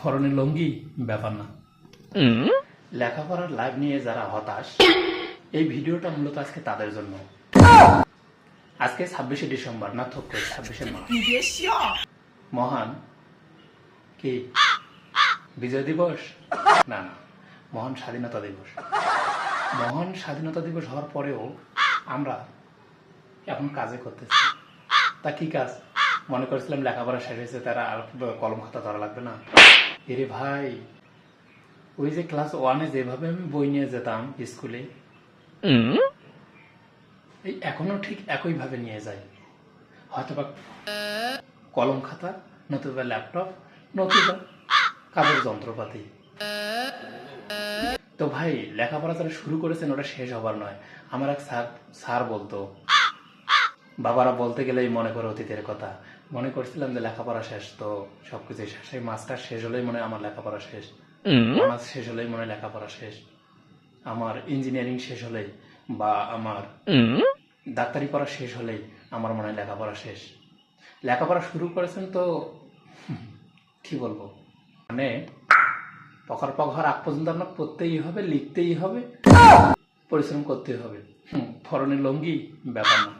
পরনে লুঙ্গি ব্যাপার না। লেখাপড়ার লাইফ নিয়ে যারা হতাশ, এই ভিডিওটা মূলত আজকে তাদের জন্য। আজকে 26শে ডিসেম্বর, না থোক 26শে মার্চ, মহান কি বিজয় দিবস, না না, মহান স্বাধীনতা দিবস। মহান স্বাধীনতা দিবস হওয়ার পরেও আমরা এখন কাজে করতেছি। তা কি কাজ? মনে করেছিলাম লেখাপড়া শেষ হয়েছে, তারা আর কলম খাতা ধরা লাগবে না। এরে ভাই, ওই যে ক্লাস 1-এ যেভাবে আমি বই নিয়ে যেতাম স্কুলে, এই এখনো ঠিক একইভাবে নিয়ে যাই। হয়তোবা কলম খাতা, নতুবা ল্যাপটপ, নতুবা কাজের যন্ত্রপাতি। তো ভাই, লেখাপড়া যারা শুরু করেছেন ওটা শেষ হবার নয়। আমার এক স্যার বলতো, বাবারা বলতে গেলেই মনে করে অতীতের কথা। মনে করছিলাম যে লেখাপড়া শেষ, তো সবকিছু শেষ। সেই মাস্টার শেষ হলেই মনে আমার লেখাপড়া শেষ, অনার্স শেষ হলেই মনে লেখাপড়া শেষ, আমার ইঞ্জিনিয়ারিং শেষ হলেই বা আমার ডাক্তারি পড়া শেষ হলেই আমার মনে হয় লেখাপড়া শেষ। লেখাপড়া শুরু করেছেন তো কি বলবো, মানে পকার পক হওয়ার আগ পর্যন্ত আপনার পড়তেই হবে, লিখতেই হবে, পরিশ্রম করতেই হবে। পরনে লুঙ্গি ব্যাপার না।